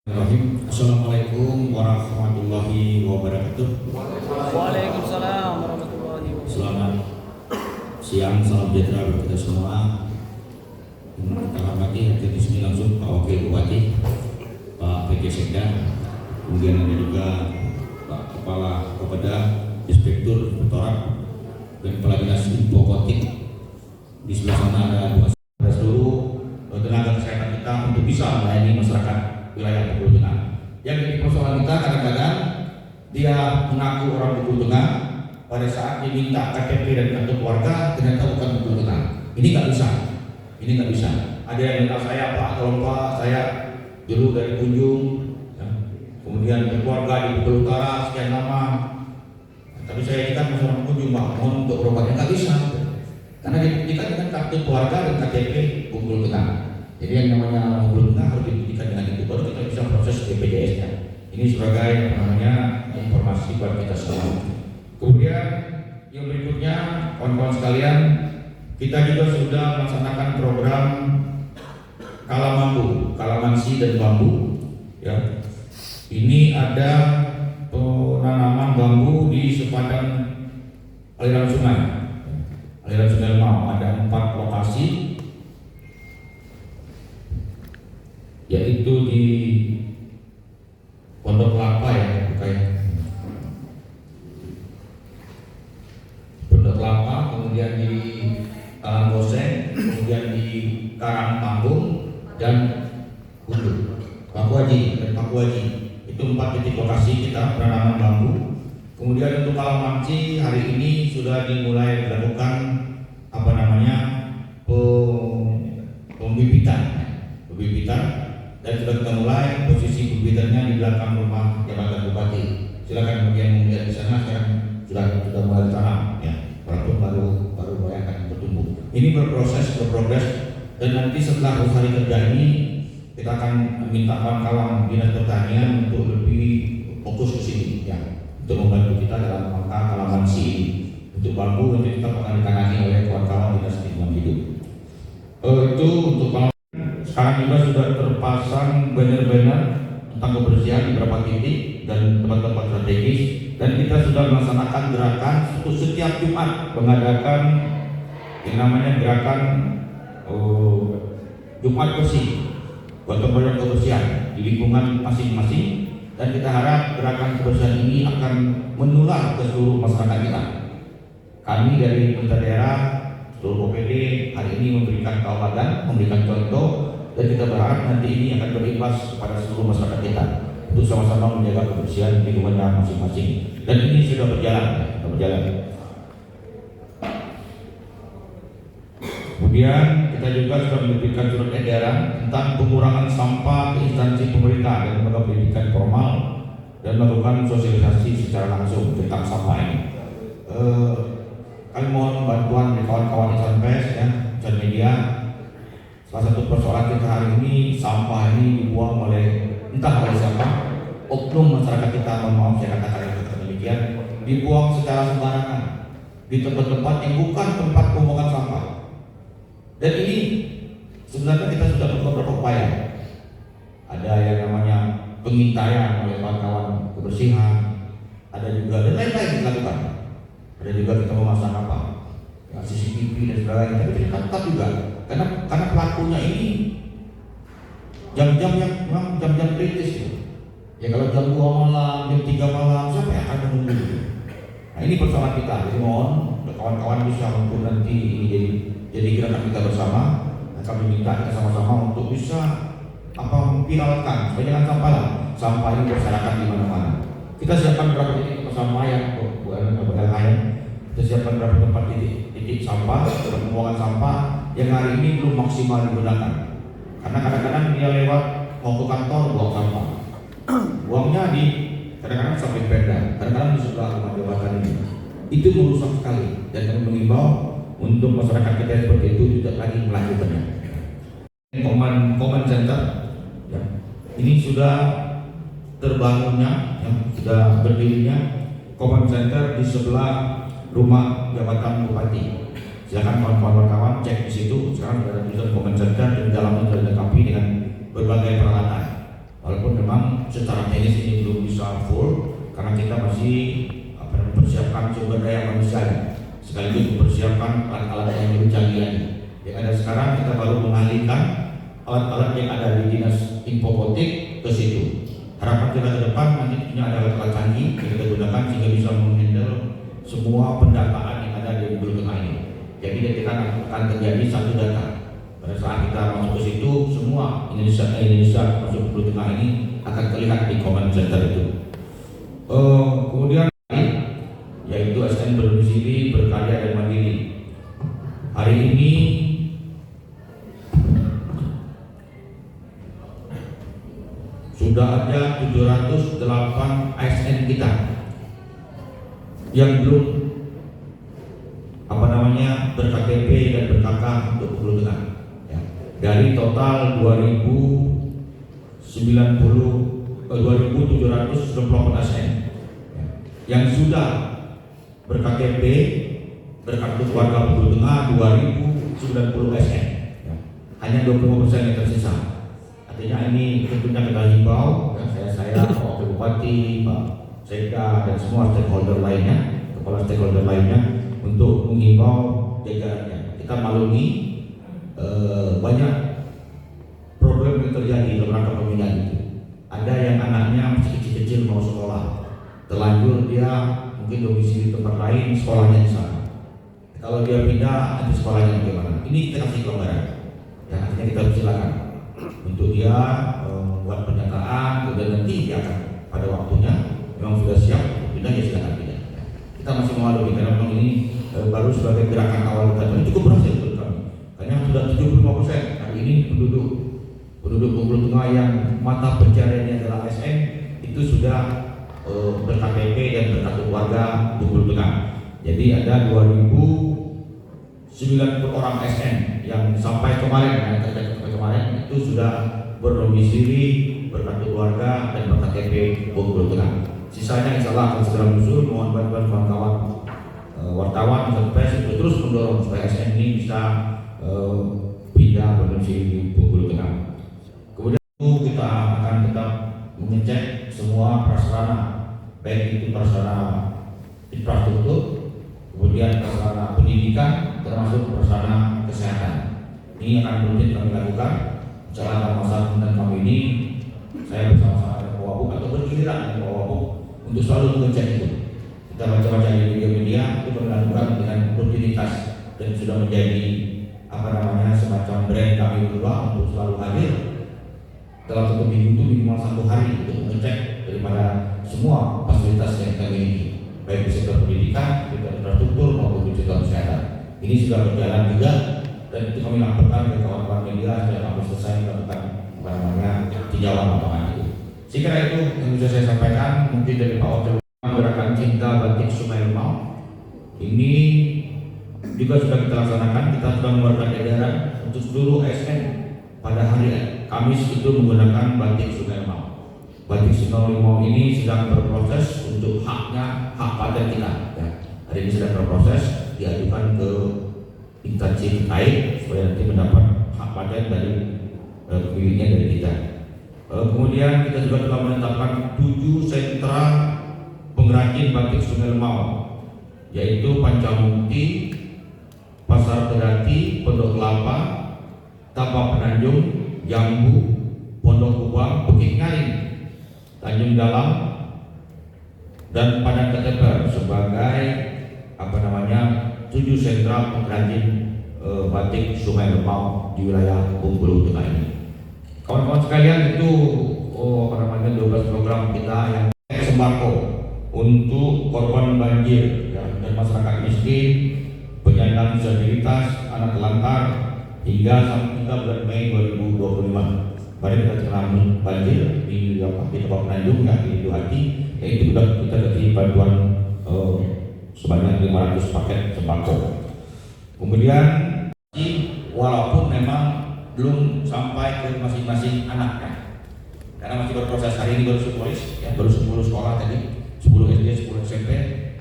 Assalamualaikum warahmatullahi wabarakatuh. Waalaikumsalam warahmatullahi wabarakatuh. Selamat siang, salam sejahtera bagi kita semua. Yang kita hormati hadir di sini langsung Pak Wakil Bupati, Pak PJ Sekda, kemudian ada juga Pak Kepala Kopeda, Inspektur Inspektorat, dan Kepala Dinas Infokotik. Di sebelah sana ada seluruh tenaga kesehatan kita untuk bisa melayani masyarakat wilayah Bengkulu Tengah. Yang jadi persoalan kita kadang-kadang dia mengaku orang Bengkulu Tengah, pada saat diminta KTP dan kartu keluarga ternyata bukan Bengkulu Tengah. Ini nggak bisa. Ada yang minta saya Pak, tolong Pak, saya dulu dari Kunjung, ya. Kemudian berkeluarga di Bengkulu Utara sekian lama. Tapi saya ini kan masyarakat Kunjung Pak, mohon untuk berobatnya nggak bisa. Karena dibuktikan dengan kartu keluarga dan KTP Bengkulu Tengah. Jadi yang namanya Bengkulu Tengah harus dibuktikan dengan itu, baru kita bisa proses BPJS-nya. Ini sebagai informasi buat kita semua. Kemudian yang berikutnya, kawan-kawan sekalian, kita juga sudah melaksanakan program kalamansi dan bambu. Ya, ini ada penanaman bambu di sepanjang aliran sungai. Aliran Sungai Lemau ada 4 lokasi, yaitu di Pondok Kelapa ya, Pondok Kelapa, kemudian di Talanggoseng, kemudian di Karangpanggung dan Pakuaji. Itu 4 titik lokasi kita penanaman bambu. Kemudian untuk kalamansi hari ini sudah dimulai dilakukan pembibitan dan sudah kita mulai. Posisi pembibitannya di belakang rumah jabatan bupati. Silakan bagi yang melihat di sana, sekarang sudah mulai tanam ya, walaupun baru mulai akan bertumbuh. Ini berprogres dan nanti setelah hari kerja ini kita akan minta kawan-kawan dinas pertanian untuk lebih fokus ke sini ya, untuk membantu kita dalam langkah kalamansi. Untuk bambu nanti kita akan ditangani oleh kawan-kawan dinas lingkungan hidup. Itu untuk sekarang juga sudah terpasang banner-banner tentang kebersihan di beberapa titik dan tempat-tempat strategis, dan kita sudah melaksanakan gerakan untuk setiap Jumat mengadakan yang namanya gerakan Jumat bersih, gotong royong kebersihan di lingkungan masing-masing, dan kita harap gerakan kebersihan ini akan menular ke seluruh masyarakat kita. Kami dari pemerintah daerah, seluruh OPD hari ini memberikan tauladan, memberikan contoh, dan kita berharap nanti ini akan berimbas kepada seluruh masyarakat kita untuk sama-sama menjaga kebersihan lingkungannya masing-masing. Dan ini sudah berjalan. Kemudian kita juga sudah menerbitkan surat edaran tentang pengurangan sampah ke instansi pemerintah dan lembaga pendidikan formal dan melakukan sosialisasi secara langsung tentang sampah ini. Kami mohon bantuan dari kawan-kawan insan pers ya, insan media. Salah satu persoalan kita hari ini, sampah ini dibuang entah oleh siapa, oknum masyarakat kita, mohon maaf saya katakan demikian, dibuang secara sembarangan di tempat-tempat yang bukan tempat pembuangan sampah. Dan ini sebenarnya kita sudah beberapa upaya. Ada yang namanya pengintaian oleh kawan-kawan kebersihan, ada juga dan lain-lain dilakukan. Ada juga kita memasang ya, CCTV dan sebagainya, tapi kita tetap juga karena pelakunya ini jam-jam yang memang jam-jam kritis gitu. Ya kalau jam 2 malam, jam 3 malam, siapa yang akan menunggu? Nah ini persoalan kita. Jadi mohon kawan-kawan bisa untuk nanti ini jadi gerakan kita bersama. Kami minta kita sama-sama untuk bisa memviralkan supaya jangan sampah ini berserakan di mana-mana. Kita siapkan berapa titik sampah yang kita siapkan berapa tempat titik sampah, pembuangan sampah yang hari ini belum maksimal digunakan. Karena kadang-kadang dia lewat mau ke kantor buang sampah, buangnya di kadang-kadang sampai Perda, kadang-kadang di sebelah rumah jabatan ini. Itu merusak sekali, dan kami mengimbau untuk masyarakat kita seperti itu tidak lagi melakukannya. Command Center ya, ini sudah terbangunnya, ya, sudah berdirinya Command Center di sebelah rumah jabatan bupati. Silakan kawan-kawan cek di situ. Sekarang sudah ada tulisan Command Center dan dalamnya sudah dilengkapi dengan berbagai peralatan. Walaupun memang secara teknis ini belum bisa full karena kita masih mempersiapkan sumber daya manusia sekaligus mempersiapkan alat-alat yang lebih canggih lagi. Yang ada sekarang kita baru mengalihkan alat-alat yang ada di dinas infokotik ke situ. Harapan kita ke depan nanti punya ada alat-alat canggih yang kita gunakan sehingga bisa menghandle semua pendataan yang ada di Google Tengah ini. Jadi kita akan terjadi satu data. Pada saat kita masuk ke situ, semua Indonesia masuk ke Google Tengah ini akan terlihat di command center itu. Kemudian yaitu SN berdomisili, berkarya dan mandiri. Hari ini sudah ada 708 ASN kita yang belum berKTP dan berKK untuk Bengkulu Tengah. Ya. Dari total 2.798 ASN yang sudah berKTP berkartu keluarga Bengkulu Tengah 2.090 ASN. Ya. Hanya 25% yang tersisa. Artinya ini tentunya kita himbau, ya, saya Pak Bupati, Pak Sekda dan semua stakeholder lainnya, kepala stakeholder lainnya untuk menghimbau jajarannya. Kita maklumi banyak problem yang terjadi dalam rangka pembinaan itu. Ada yang anaknya masih kecil-kecil mau sekolah, terlanjur dia mungkin domisili tempat lain, sekolahnya di sana. Kalau dia pindah, nanti sekolahnya bagaimana? Ini kita kasih kelonggaran. Ya, artinya kita silakan untuk dia membuat pernyataan, kemudian nanti dia akan pada waktunya memang sudah siap pindah, ya silakan pindah. Kita masih memaklumi karena memang ini baru sebagai gerakan awal kita, ini cukup berhasil untuk kami. Karena sudah 75% hari ini penduduk Bengkulu Tengah yang mata pencariannya adalah ASN itu sudah berKTP dan berkartu keluarga Bengkulu Tengah. Jadi ada 2.090 orang ASN yang sampai kemarin itu sudah berdomisili, berkartu keluarga dan berKTP Bengkulu Tengah. Sisanya insya Allah akan segera menyusul. Mohon bantuan kawan-kawan wartawan dan pers untuk terus mendorong supaya ASN ini bisa pindah berdomisili di Bengkulu Tengah. Kemudian kita akan tetap mengecek semua prasarana, baik itu prasarana infrastruktur, kemudian prasarana pendidikan, termasuk prasarana kesehatan. Ini akan rutin kami lakukan. Dalam masa dan kami ini, saya bersama-sama dengan Wabuk atau bergiliran dengan Wabuk untuk selalu mengecek itu. Kita baca-baca di media-media itu melakukan dengan rutinitas dan sudah menjadi semacam brand kami berdua untuk selalu hadir dalam satu minggu itu minimal 1 hari untuk mengecek daripada semua fasilitas yang kami miliki, baik di sektor pendidikan, sektor infrastruktur maupun di sektor kesehatan. Ini sudah berjalan juga dan itu kami laporkan ke kawan-kawan media setelah kami selesai melakukan tinjauan lapangan itu. Sekira itu yang bisa saya sampaikan. Mungkin dari Pak Oce gerakan cinta batik Sungai Lemau ini juga sudah kita laksanakan. Kita sudah mengeluarkan edaran untuk seluruh ASN pada hari Kamis itu menggunakan batik Sungai Lemau. Batik Sungai Lemau ini sedang berproses untuk hak paten kita. Ya. Hari ini sedang berproses diajukan ke instansi terkait supaya nanti mendapat hak paten dari pemiliknya dari kita. Kemudian kita juga telah menetapkan 7 sentra pengrajin batik Sungai Lemau, yaitu Pancamukti, Pasar Kedati, Pondok Kelapa, Tapak Penanjung, Jambu, Pondok Kubang, Bukit Ngaring, Tanjung Dalam, dan Padang Keteper sebagai 7 sentra pengrajin batik Sungai Lemau di wilayah Bengkulu Tengah ini. Kawan-kawan sekalian, itu 12 program kita yang sembako untuk korban banjir ya, dan masyarakat miskin, penyandang disabilitas, anak telantar hingga sampai bulan Mei 2025. Mari kita kena banjir di Tapak Penanjung ya, di Duhati, yaitu kita kasih bantuan sebanyak 500 paket sembako. Kemudian walaupun memang belum sampai ke masing-masing anaknya, karena masih berproses. Hari ini baru 10 sekolah tadi, 10 SD, 10 SMP.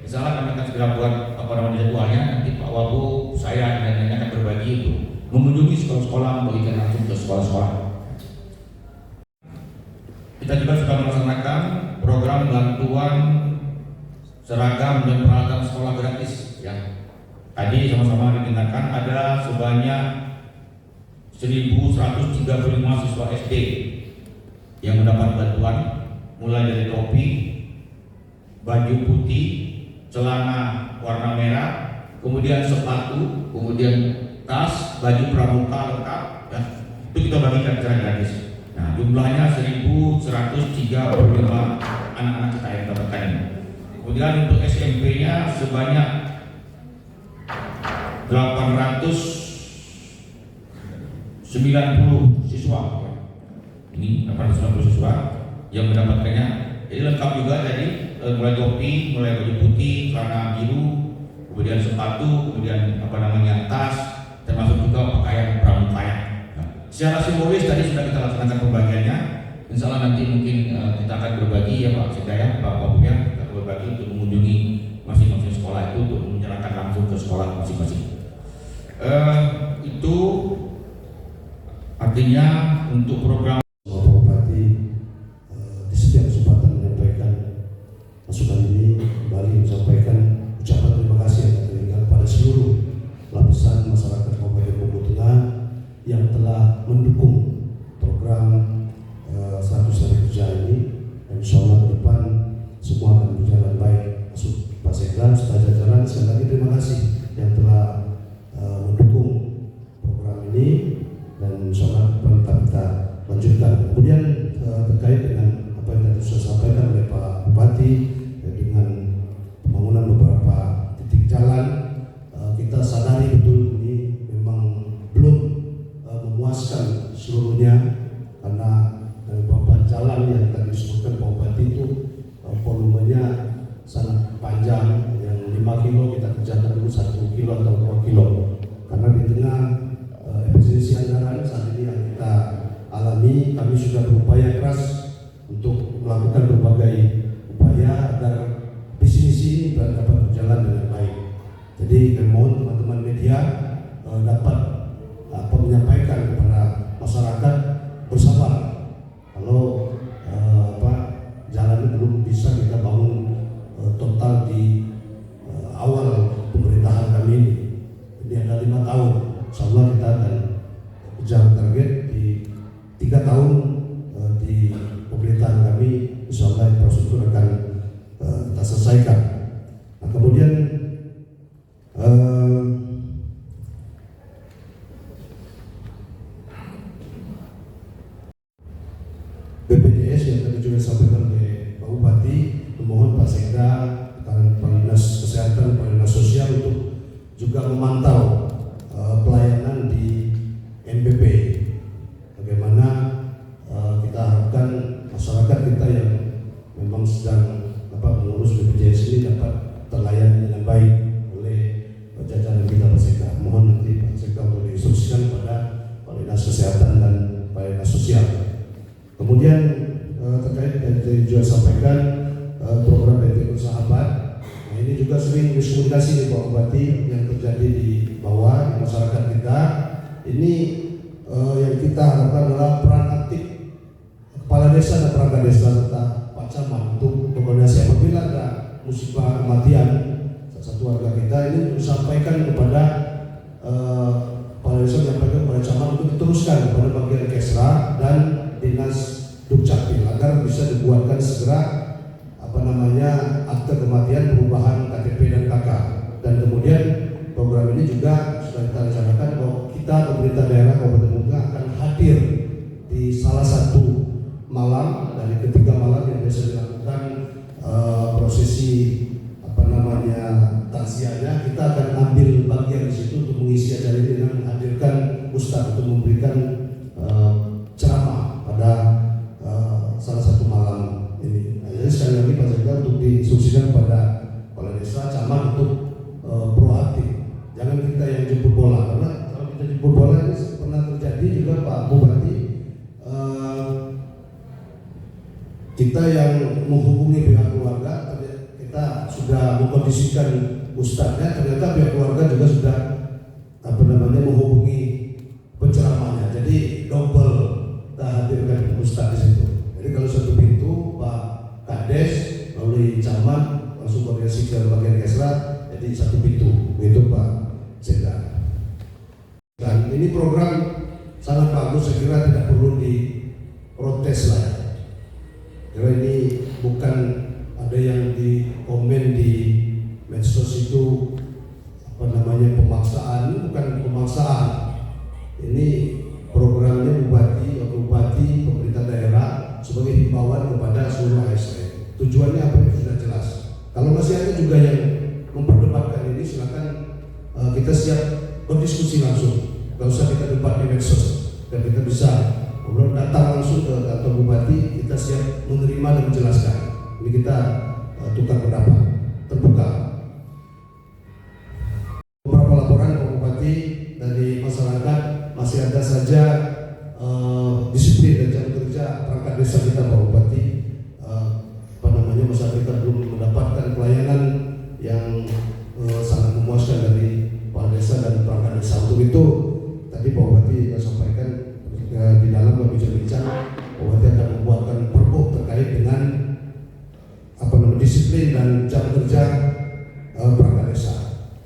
Misalnya kami akan segera buat jadwalnya. Nanti Pak Wabu, saya dan lainnya akan berbagi itu mengunjungi sekolah-sekolah, membagikan langsung ke sekolah-sekolah. sudah melaksanakan program bantuan seragam dan peralatan sekolah gratis ya. Tadi sama-sama didengarkan ada sebanyak 1.135 siswa SD yang mendapat bantuan mulai dari topi, baju putih, celana warna merah, kemudian sepatu, kemudian tas, baju pramuka lengkap ya. Itu kita bagikan secara gratis. Nah, jumlahnya 1.135 anak-anak kita yang mendapatkan ini. Kemudian untuk SMP-nya sebanyak 890 siswa. Ini 890 siswa yang mendapatkannya. Jadi lengkap juga tadi, mulai topi, mulai baju putih, celana biru, kemudian sepatu, kemudian tas, termasuk juga pakaian pramuka. Nah, secara simbolis tadi sudah kita laksanakan pembagiannya. Insya Allah nanti mungkin kita akan berbagi ya Pak Sekda, Pak Bupati, kita berbagi untuk mengunjungi masing-masing sekolah itu untuk menyerahkan langsung ke sekolah masing-masing. Itu artinya untuk program Bapak Bupati di setiap kesempatan menyampaikan masukan ini kembali menyampaikan ucapan terima kasih yang tertinggal pada seluruh lapisan masyarakat Kabupaten Bengkulu Tengah yang telah mendukung program 100 hari kerja ini. Dan insya Allah ke depan semua akan berjalan baik. Masuk Pak Sekda, serta jajaran, sekali lagi terima kasih yang telah mendukung program ini, dan insya Allah tetap kita lanjutkan. Kemudian terkait dengan apa yang tadi sudah sampaikan oleh Pak Bupati dengan pembangunan beberapa titik jalan, kita sadari betul ini memang belum memuaskan seluruhnya, karena beberapa jalan yang tadi disebutkan Pak Bupati itu volumenya sangat panjang, yang 5 kilo kita kerjakan dulu 1 kilo atau 2 kilo, karena di tengah efisiensi anggaran saat ini yang kita alami, kami sudah berupaya keras untuk melakukan berbagai upaya agar visi misi ini dapat berjalan dengan baik. Jadi kami mohon teman-teman media dapat menyampaikan kepada masyarakat bersabar kalau jalan ini belum bisa kita bangun total di awal pemerintahan kami ini. Ini ada 5 tahun. Insya Allah kita akan kejar target di 3 tahun di pemerintahan kami. Insya Allah infrastruktur akan kita selesaikan. Nah, kemudian BPJS yang tadi juga disampaikan oleh Pak Bupati, memohon Pak Sekda, Kepala Dinas Kesehatan, Kepala Dinas Sosial untuk juga memantau pelayanan di NPP. Bagaimana kita harapkan masyarakat kita yang memang sedang mengurus BPJS ini dapat terlayani dengan baik oleh jajaran kita Pak Sekda. Mohon nanti Pak Sekda untuk diinstruksikan kepada Kepala Dinas Kesehatan dan Kepala Dinas Sosial. Kemudian terkait yang juga sampaikan program BT Bersahabat, nah ini juga sering miskomunikasi nih Pak Bupati yang terjadi di bawah di masyarakat kita. Ini yang kita harapkan adalah peran aktif kepala desa dan perangkat desa serta Pak Camat untuk berkoordinasi apabila ada musibah kematian satu warga kita, ini disampaikan kepada kepala desa, menyampaikan kepada Camat untuk diteruskan kepada bagian Kesra dan Dinas Dukcapil agar bisa dibuatkan segera akte kematian, perubahan KTP dan KK. Dan kemudian program ini juga sudah kita rencanakan bahwa kita pemerintah daerah Kabupaten Bengkulu akan hadir di salah satu malam dari ketiga malam yang biasa dilakukan prosesi takziahnya. Kita akan ambil bagian di situ untuk mengisi acara ini dengan menghadirkan ustadz untuk memberikan ceramah pada salah satu malam ini. Nah, jadi sekali lagi Pak Sekda untuk diinstruksikan pada kepala desa, camat untuk proaktif. Jangan kita yang jemput bola, karena kalau kita jemput bola ini pernah terjadi juga Pak Bupati, kita yang menghubungi pihak keluarga, kita sudah mengkondisikan ustadznya, ternyata pihak keluarga juga sudah menghubungi penceramahnya. Jadi double kita hadirkan ustadz di situ. Jadi kalau satu pintu Camat langsung koordinasi ke bagian Kesra, jadi satu pintu itu Pak Sekda. Dan ini program sangat bagus, saya kira tidak perlu diprotes lah ya. Karena ini bukan ada yang di komen di medsos itu pemaksaan, ini bukan pemaksaan. Ini programnya bupati, pemerintah daerah sebagai himbauan kepada seluruh ASN. Tujuannya apa itu sudah jelas. Kalau masih ada juga yang memperdebatkan ini, silakan kita siap berdiskusi langsung. Gak usah kita debat di medsos, dan kita bisa datang langsung ke kantor bupati, kita siap menerima dan menjelaskan. Ini kita tukar pendapat, terbuka. Beberapa laporan Pak Bupati dari masyarakat, masih ada saja disiplin dan jam kerja perangkat desa kita Pak Bupati. Masyarakat kita belum mendapatkan pelayanan yang sangat memuaskan dari kepala desa dan perangkat desa. Untuk itu tadi Pak Bupati sampaikan di dalam berbincang-bincang, Pak Bupati akan membuatkan pergub terkait dengan disiplin dan jam kerja perangkat desa.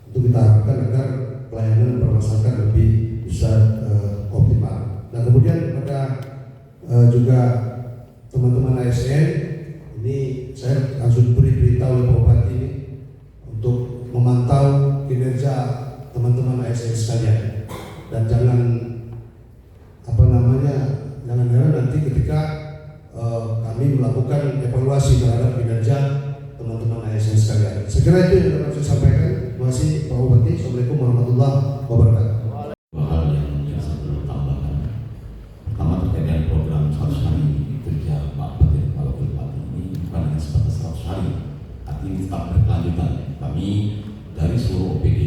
Itu kita harapkan agar pelayanan bermasyarakat lebih bisa optimal. Nah kemudian pada juga teman-teman ASN, ini saya langsung beritahu oleh Pak Bupati ini untuk memantau kinerja teman-teman ASN sekalian, dan jangan jangan heran nanti ketika kami melakukan evaluasi terhadap kinerja teman-teman ASN sekalian. Saya kira itu yang dapat saya sampaikan. Terima kasih Pak Bupati. Assalamualaikum warahmatullahi wabarakatuh. Dua hal yang saya perlu tambahkan. Pertama terkait dengan program 100 hari kerja Pak Bupati dan Pak Wakil Bupati ini bukan hanya sebatas 100 hari, artinya tetap berkelanjutan. Kami dari seluruh OPD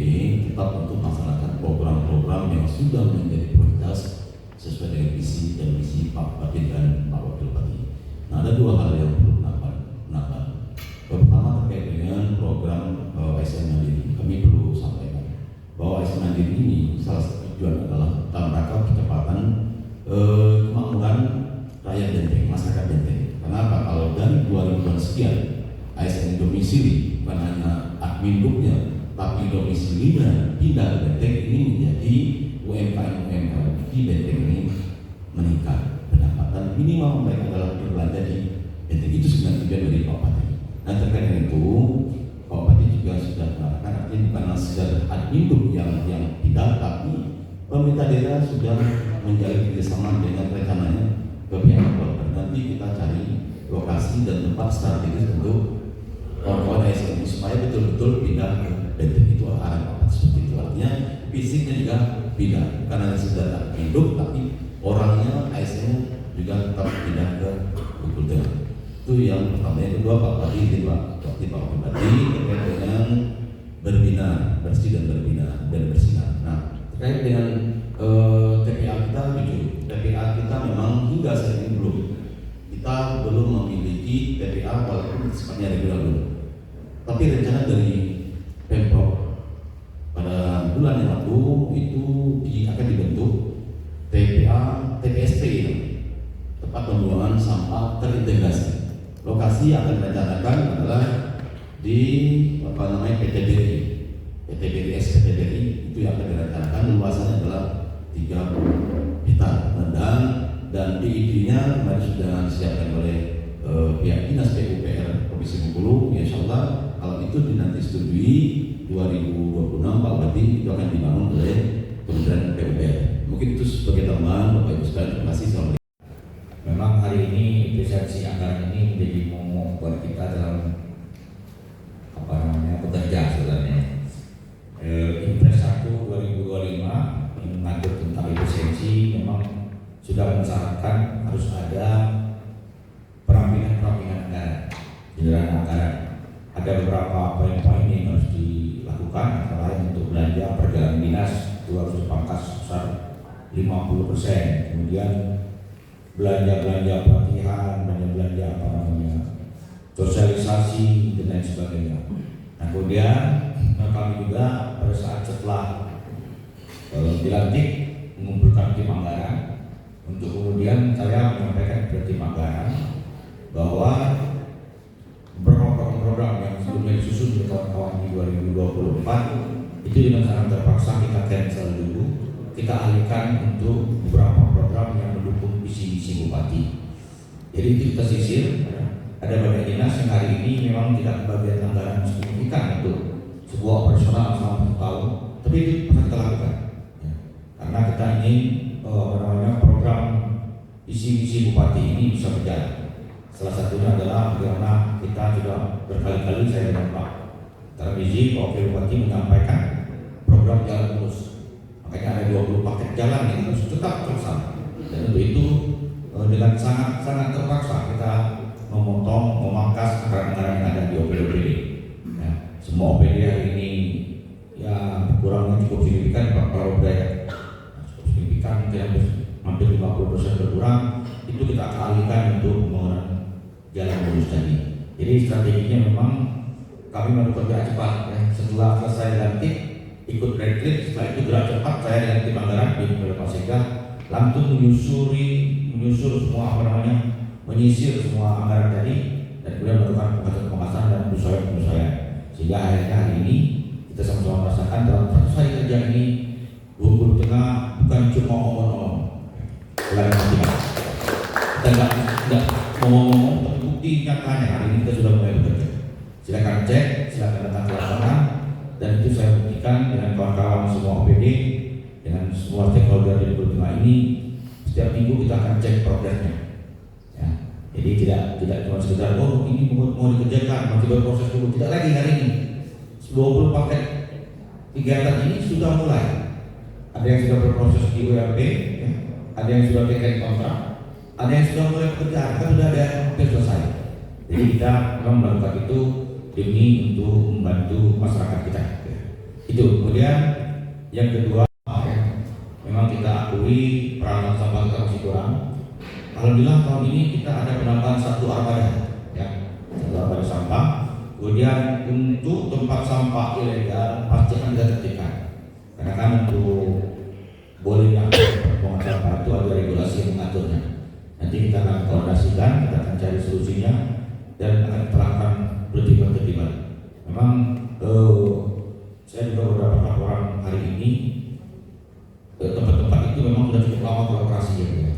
tetap untuk melaksanakan program-program yang sudah menjadi prioritas sesuai dengan visi dan misi Pak Bupati dan Pak Wakil Bupati. Nah, ada dua hal yang perlu penambahan. Pertama terkait dengan program ASN Mandiri, kami perlu sampaikan bahwa ASN Mandiri ini salah satu tujuan adalah dalam rangka percepatan kemakmuran rakyat Benteng, masyarakat Benteng. Kenapa? Kalau dari 2000-an sekian ASN domisili, bukan hanya admin-duknya, tapi domisilinya pindah ke Benteng, ini menjadi UMKM di Benteng ini meningkat. Pendapatan minimal mereka adalah berbelanja di Benteng. Itu sebenarnya tujuan dari Pak Bupati. Nah terkait dengan itu, Pak Bupati juga sudah mengatakan artinya bukan sekedar admin yang pindah, tapi pemerintah daerah sudah menjalin kerjasama dengan rencananya ke pihak developer. Nanti kita cari lokasi dan tempat strategis untuk kawan-kawan ASN supaya betul-betul pindah ke Benteng. Itu arahan Pak Bupati seperti itu. Artinya fisiknya juga pindah, bukan hanya sekedar admin, tapi orangnya ASN juga tetap pindah ke Bukul Tengah. Itu yang pertama. Yang kedua, Pak Bupati terkait dengan berbina, bersih dan berbina dan bersinar. Nah, terkait dengan TPA kita, jujur, TPA kita memang hingga saat ini kita belum memiliki TPA walaupun sifatnya reguler dulu. Tapi rencana dari Pemprov pada bulan yang lalu itu akan dibentuk TPST, tempat pembuangan sampah terintegrasi. Lokasi yang akan direncanakan adalah di PTBRI itu yang akan direncanakan. Luasannya adalah 30 hektar dan DID-nya kemarin sudah disiapkan oleh pihak Dinas PUPR Provinsi Bengkulu. Insya Allah kalau itu nanti disetujui 2026 Pak Bupati itu akan dibangun oleh Kementerian PUPR. Mungkin itu sebagai tambahan Bapak Ibu sekalian. Terima kasih. Assalamualaikum. Memang hari ini efisiensi anggaran ini menjadi momok buat kita dalam bekerja sebenarnya. Impres 1 2025 yang mengatur tentang efisiensi memang sudah mensyaratkan harus ada perampingan anggaran, penyederhanaan anggaran. Ada beberapa poin-poin yang harus dilakukan, antara lain untuk belanja perjalanan dinas itu harus dipangkas sebesar 50%. Kemudian belanja pelatihan, belanja sosialisasi dan lain sebagainya. Nah kemudian kami juga pada saat setelah dilantik mengumpulkan tim anggaran untuk kemudian saya menyampaikan ke tim anggaran bahwa program 2024 itu dengan sangat terpaksa kita cancel dulu, kita alihkan untuk beberapa program yang mendukung visi misi bupati. Jadi itu kita sisir. Ada banyak dinas yang hari ini memang tidak kebagian anggaran signifikan untuk sebuah operasional selama 1 tahun, tapi itu akan kita lakukan ya. Karena kita ingin program visi misi bupati ini bisa berjalan. Salah satunya adalah bagaimana kita sudah berkali-kali saya dengan Pak Tarmizi, Pak Wakil Bupati menyampaikan program jalan lurus. Makanya ada 20 paket jalan yang harus tetap terlaksana. Dan untuk itu dengan sangat terpaksa kita memangkas anggaran-anggaran yang ada di OPD. Ya, semua OPD hari ini ya kurangnya cukup signifikan, kalau budaya cukup signifikan, hampir 50% berkurang. Itu kita alihkan untuk pembangunan jalan lurus tadi. Jadi strateginya memang kami mau bekerja cepat ya. Setelah selesai lantik ikut retreat, setelah itu gerak cepat saya dengan tim anggaran di Pak Sekda langsung menyusur semua menyisir semua anggaran tadi dan kemudian melakukan pembahasan dan penyesuaian sehingga akhirnya hari ini kita sama-sama merasakan dalam 100 hari kerja ini Bengkulu Tengah bukan cuma omong-omong, kita nggak ngomong-ngomong, tapi bukti nyatanya hari ini kita sudah mulai bekerja. Silakan cek, silakan datang ke lapangan, dan itu saya buktikan dengan kawan-kawan semua OPD, dengan semua stakeholder di Bengkulu Tengah ini. Setiap minggu kita akan cek progresnya. Ya, jadi tidak cuma sekedar ini mau dikerjakan, masih berproses dulu. Tidak lagi hari ini. 20 paket kegiatan ini sudah mulai. Ada yang sudah berproses di URP, ya. Ada yang sudah taken kontrak, ada yang sudah mulai pekerjaan, kan sudah ada yang hampir selesai. Jadi kita memang melakukan itu demi untuk membantu masyarakat kita. Ya. Itu. Kemudian yang kedua, memang kita akui peralatan sampah kita masih kurang. Alhamdulillah tahun ini kita ada penambahan 1 armada, ya, 1 armada sampah. Kemudian untuk tempat sampah ilegal pasti akan kita tertibkan. Karena kan untuk bolehnya pembuangan sampah itu ada regulasi yang mengaturnya. Nanti kita akan koordinasikan, kita akan cari solusinya dan akan terapkan tertiban. Memang saya juga beberapa laporan hari ini tempat-tempat itu memang sudah cukup lama beroperasi ya.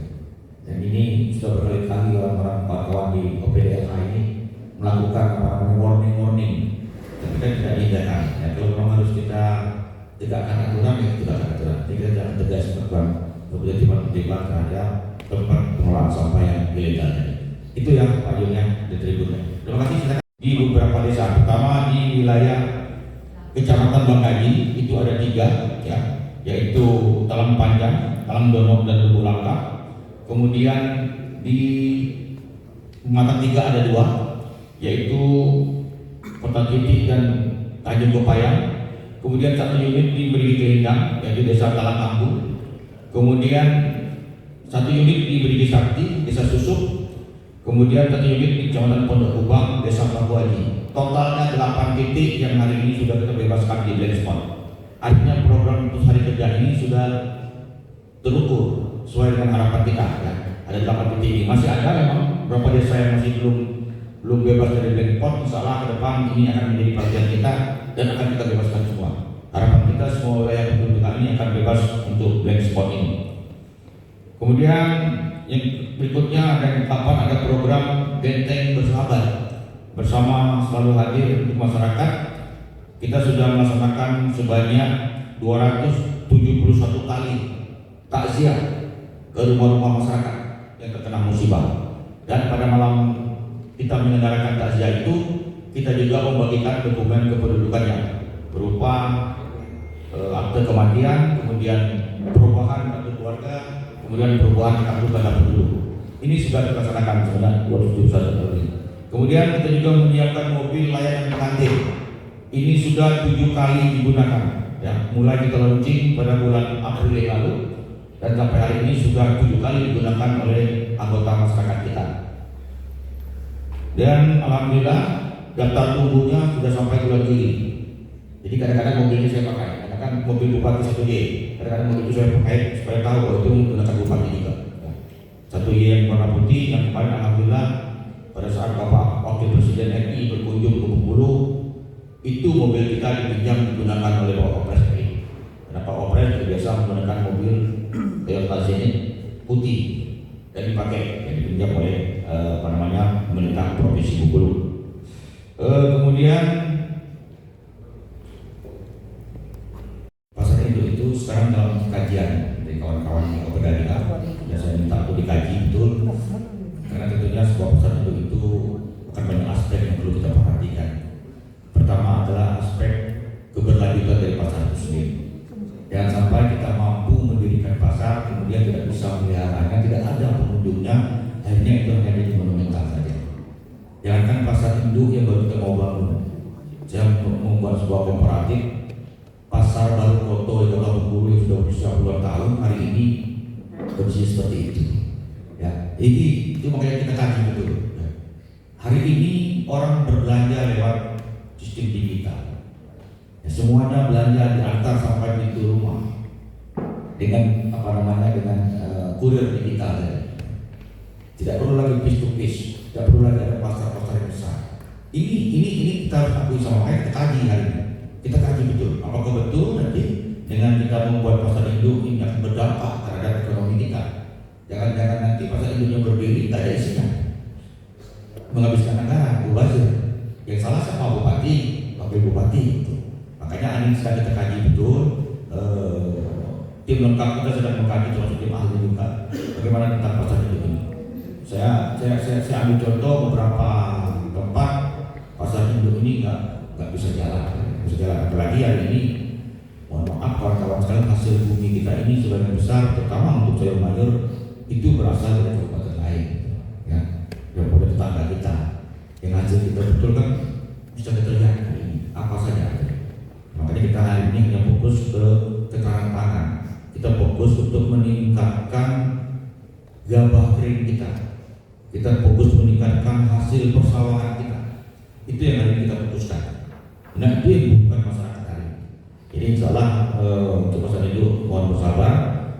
Dan ini sudah berkali-kali orang-orang kawan-kawan di OPDLH ini melakukan warning, tapi kan tidak diindahkan. Ya, kalau memang harus kita tegakkan aturan, ya kita tegakkan aturan. Jadi kita jangan tegas melakukan terlibat terhadap tempat pengelolaan sampah yang ilegal tadi. Itu ya Pak Jurnya di tribunnya. Terima kasih. Silakan. Di beberapa desa, pertama di wilayah Kecamatan Bangkaji itu ada 3 ya, yaitu Talang Panjang, Talang Donok dan Lubu Langka. Kemudian di Mata 3 ada 2, yaitu Kota Titik dan Tanjung Gopayang. Kemudian 1 unit di Berigi Kelindang, yaitu Desa Talang Ambu. Kemudian 1 unit di Berigi Sakti, Desa Susup. Kemudian 1 unit di Kecamatan Pondok Kubang, Desa Pakuaji. Totalnya 8 titik yang hari ini sudah kita bebaskan di blank spot. Artinya program untuk hari kerja ini sudah terukur sesuai dengan harapan kita ya. Ada 8 titik ini. Masih ada memang beberapa desa yang masih belum bebas dari blank spot. Insyaallah ke depan ini akan menjadi perhatian kita dan akan kita bebaskan semua. Harapan kita semua wilayah Bengkulu Tengah ini akan bebas untuk blank spot ini. Kemudian yang berikutnya ada program Benteng Bersahabat. Bersama selalu hadir untuk masyarakat, kita sudah melaksanakan sebanyak 271 kali takziah ke rumah-rumah masyarakat yang terkena musibah. Dan pada malam kita menyelenggarakan takziah itu, kita juga membagikan dokumen kependudukannya berupa akte kematian, kemudian perubahan kartu keluarga, kemudian perubahan kartu tanda penduduk. Ini sudah kita laksanakan sebanyak 271 kali. Kemudian kita juga menyiapkan mobil layanan pengantin. Ini sudah 7 kali digunakan. Ya, mulai kita launching pada bulan April yang lalu dan sampai hari ini sudah 7 kali digunakan oleh anggota masyarakat kita. Dan alhamdulillah daftar tunggunya sudah sampai bulan Juli. Jadi kadang-kadang mobil ini saya pakai, kadang-kadang mobil bupati 1Y, kadang-kadang mobil itu saya pakai supaya tahu bahwa itu menggunakan bupati juga. 1Y yang warna putih yang kemarin alhamdulillah pada saat Bapak Wakil Presiden RI berkunjung ke Bengkulu, itu mobil kita dipinjam digunakan oleh Pak Opres ini. Karena Pak Opres biasa menggunakan mobil Toyota Zenith putih dan dipakai, yang dipinjam oleh pemerintah Provinsi Bengkulu. Kemudian pasar induk itu sekarang dalam kajian dari kawan-kawan yang berada ya, saya minta untuk dikaji betul, karena tentunya sebuah pasar induk itu akan banyak aspek yang perlu kita perhatikan. Pertama adalah aspek keberlanjutan dari pasar itu sendiri. Jangan sampai kita mampu mendirikan pasar kemudian tidak bisa meliharanya, tidak ada pengunjungnya, akhirnya itu hanya jadi monumental saja. Jangankan pasar induk yang baru kita mau bangun, saya membuat sebuah komparatif pasar baru Koto di Kota Bengkulu yang sudah berusia puluhan tahun hari ini kondisi seperti itu. Ya, ini itu makanya kita kaji betul. Ya. Hari ini orang berbelanja lewat sistem digital. Ya, semuanya belanja diantar sampai pintu rumah dengan dengan kurir digital. Ya. Tidak perlu lagi face to face, tidak perlu lagi ada pasar-pasar yang besar. Ini kita harus akui sama mereka, kita kaji hari ini. Kita kaji betul, apakah betul nanti dengan kita membuat pasar induk ini akan berdampak terhadap ekonomi kita. Jangan-jangan nanti pasar induknya berdiri tidak ada isinya, menghabiskan anggaran, mubazir. Yang salah siapa? Bupati, wakil bupati itu. Makanya ini sedang kita kaji betul. Tim lengkap kita sedang mengkaji, termasuk tim ahli juga, bagaimana tentang pasar induk ini. Saya ambil contoh beberapa tempat pasar induk ini nggak bisa jalan. Apalagi hari ini, mohon maaf kawan-kawan sekalian, hasil bumi kita ini sebagian besar, terutama untuk sayur mayur itu berasal dari kabupaten lain, ya, daripada tetangga kita. Yang hasil kita betul kan bisa kita lihat hari ini apa saja. Makanya kita hari ini hanya fokus ke ketahanan pangan. Kita fokus untuk meningkatkan gabah kering kita. Kita fokus meningkatkan hasil persawahan kita. Itu yang hari ini kita putuskan. Nah, itu yang dibutuhkan masyarakat hari ini. Jadi insya Allah untuk pasar induk mohon bersabar,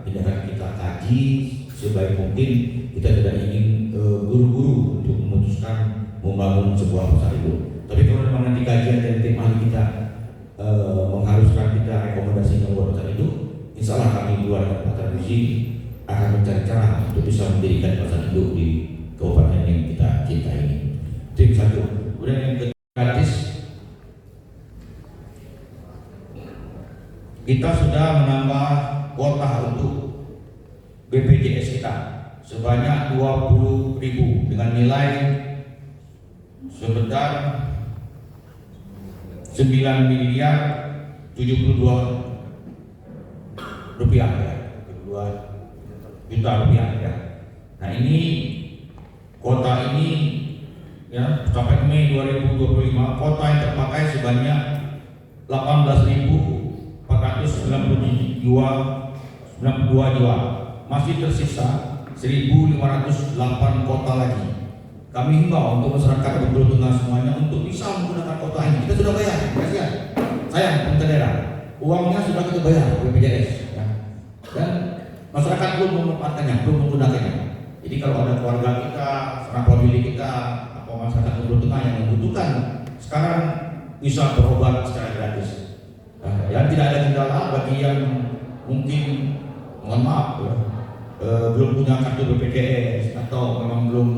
ini akan kita kaji sebaik mungkin. Kita tidak ingin buru-buru untuk memutuskan membangun sebuah pasar induk. Tapi kalau memang nanti kajian dari tim ahli kita mengharuskan kita rekomendasinya buat pasar induk, insya Allah kami keluarga Pak Tarmizi akan mencari cara untuk bisa mendirikan pasar induk di kabupaten yang kita cintai ini. Tim satu. Kemudian yang kedua, gratis. Kita sudah menambah kuota untuk BPJS kita sebanyak 20.000 dengan nilai sebesar 9 miliar 72 rupiah ya, 2 juta rupiah ya. Nah ini kuota ini ya sampai Mei 2025 kuota yang terpakai sebanyak 18.492 jiwa, masih tersisa 1.508 kota lagi. Kami himbau untuk masyarakat Bengkulu Tengah semuanya untuk bisa menggunakan kota ini. Kita sudah bayar, kasihan. Sayang pemerintah daerah, uangnya sudah kita bayar BPJS, ya. Dan masyarakat belum memanfaatkannya, belum menggunakannya. Jadi kalau ada keluarga kita, sanak famili kita, atau masyarakat Bengkulu Tengah yang membutuhkan, sekarang bisa berobat secara gratis. Yang tidak ada kendala bagi yang mungkin mohon maaf ya, belum punya kartu BPJS atau memang belum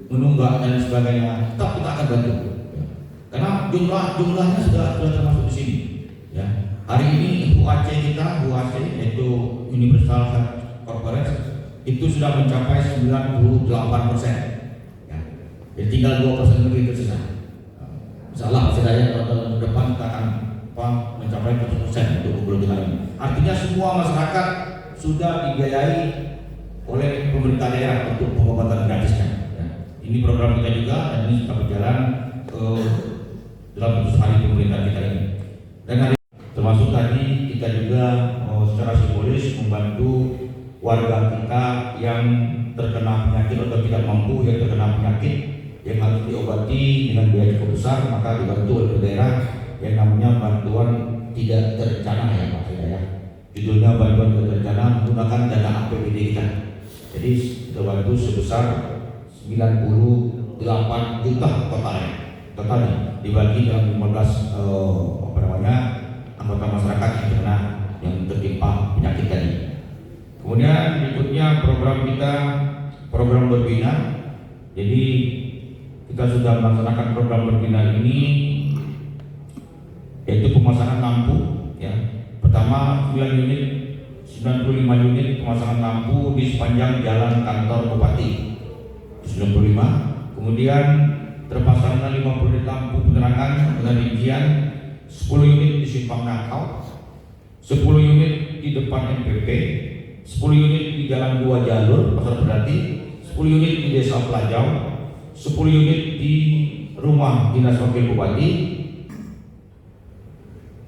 menunggak dan sebagainya, tetap kita akan bantu ya. Karena jumlahnya sudah termasuk di sini ya. Hari ini UAC kita, UAC yaitu Universal Health Corporation itu sudah mencapai 98% ya. Jadi tinggal 2% lebih tersisa. Insyaallah setidaknya tahun depan kita akan mencapai 100% untuk Bengkulu Tengah ini. Artinya semua masyarakat sudah dibiayai oleh pemerintah daerah untuk pengobatan gratisnya. Ya. Ini program kita juga dan ini sudah berjalan dalam 100 hari pemerintah kita ini. Dan hari termasuk tadi kita juga secara simbolis membantu warga kita yang terkena penyakit atau tidak mampu yang terkena penyakit yang harus diobati dengan biaya cukup besar, maka dibantu oleh daerah yang namanya bantuan tidak terencana ya Pak ya. Judulnya bantuan tidak terencana menggunakan dana APBD kita. Jadi kita bantu sebesar 98 juta totalnya. total dibagi dalam 15 anggota masyarakat yang tertimpa penyakit tadi. Kemudian berikutnya program berbina. Jadi kita sudah melaksanakan program berbina ini, yaitu pemasangan lampu. Ya, pertama 95 unit pemasangan lampu di sepanjang jalan kantor Bupati 95. Kemudian terpasangnya 50 unit lampu penerangan dengan rincian 10 unit di Simpang Nakau, 10 unit di depan MPP, 10 unit di Jalan 2 Jalur Pasar Berarti, 10 unit di Desa Pelajau, 10 unit di Rumah Dinas Wakil Bupati,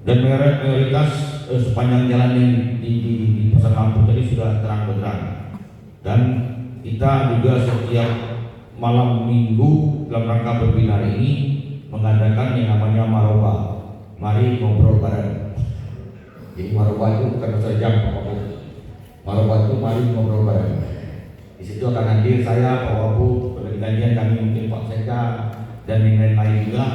dan mayoritas sepanjang jalan yang di pasar lampu tadi sudah terang benderang. Dan kita juga setiap malam minggu dalam rangka berbina ini mengadakan yang namanya maroba, mari ngobrol bareng. Jadi maroba itu bukan bahasa jam, maroba itu mari ngobrol bareng. Di situ akan hadir saya, Pak Wabu, bergantian kami mungkin Pak Sekda dan yang lain-lain juga.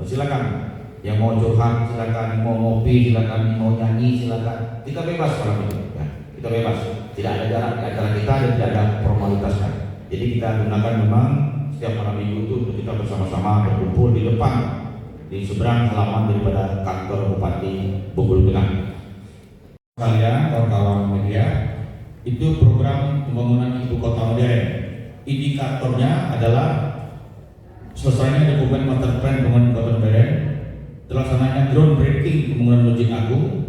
Silakan. Yang mau curhat silakan, mau ngopi silakan, mau nyanyi silakan. Kita bebas malam itu, ya. Kita bebas. Tidak ada jarak di antara kita dan tidak ada formalitasnya. Jadi kita gunakan memang setiap malam minggu itu untuk kita bersama-sama berkumpul di depan, di seberang halaman daripada kantor Bupati Bengkulu Tengah. Kalian kawan-kawan media, itu program pembangunan ibu kota modern. Indikatornya adalah selesainya dokumen master plan pembangunan kota modern, terlaksananya groundbreaking pembangunan Masjid Agung,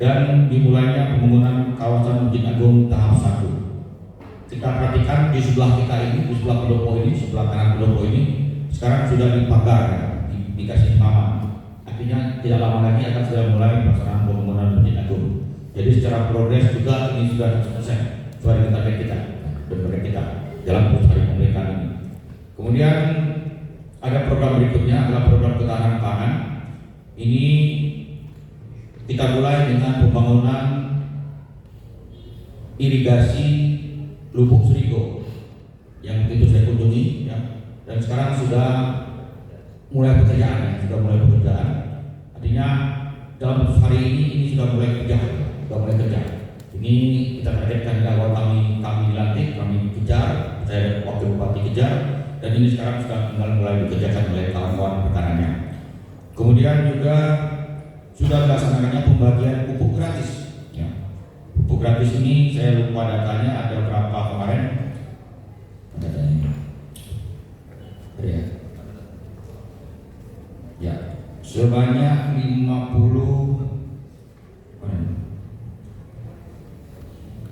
dan dimulainya pembangunan kawasan Masjid Agung tahap 1. Kita perhatikan di sebelah kita ini, di sebelah pendopo ini, sebelah kanan pendopo ini, sekarang sudah dipagar, dikasih nama. Artinya tidak lama lagi akan sudah mulai pelaksanaan pembangunan Masjid Agung. Jadi secara progres juga ini sudah selesai sesuai dengan target kita dan target kita dalam proses hari pemerintahan ini. Kemudian ada program berikutnya adalah program ketahanan pangan. Ini kita mulai dengan pembangunan irigasi Lubuk Serigo yang begitu saya kunjungi, ya. Dan sekarang sudah mulai pekerjaan, Artinya dalam hari ini sudah mulai kerja. Ini kita targetkan dari awal kami dilantik, kami kejar, saya wakil bupati kejar, dan ini sekarang sudah mulai dikerjakan oleh kawan-kawan rekanannya. Kemudian juga sudah dilaksanakannya pembagian pupuk gratis. Ya. Pupuk gratis ini saya lupa datanya, ada berapa kemarin? Datanya. Ya, sebanyak 50.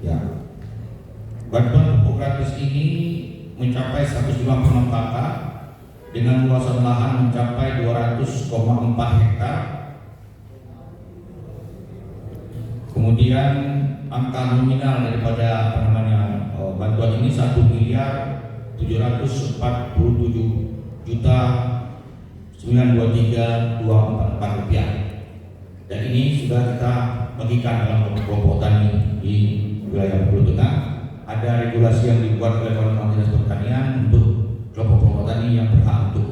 Ya, bantuan pupuk gratis ini mencapai 156 kakak dengan luasan lahan mencapai 200,4 hektar. Kemudian angka nominal daripada bantuan ini 1.747.923.244 rupiah. Dan ini sudah kita bagikan dalam kelompok tani di wilayah Bengkulu Tengah. Ada regulasi yang dibuat oleh Kawan-kawan Dinas Pertanian untuk kelompok tani yang berhak untuk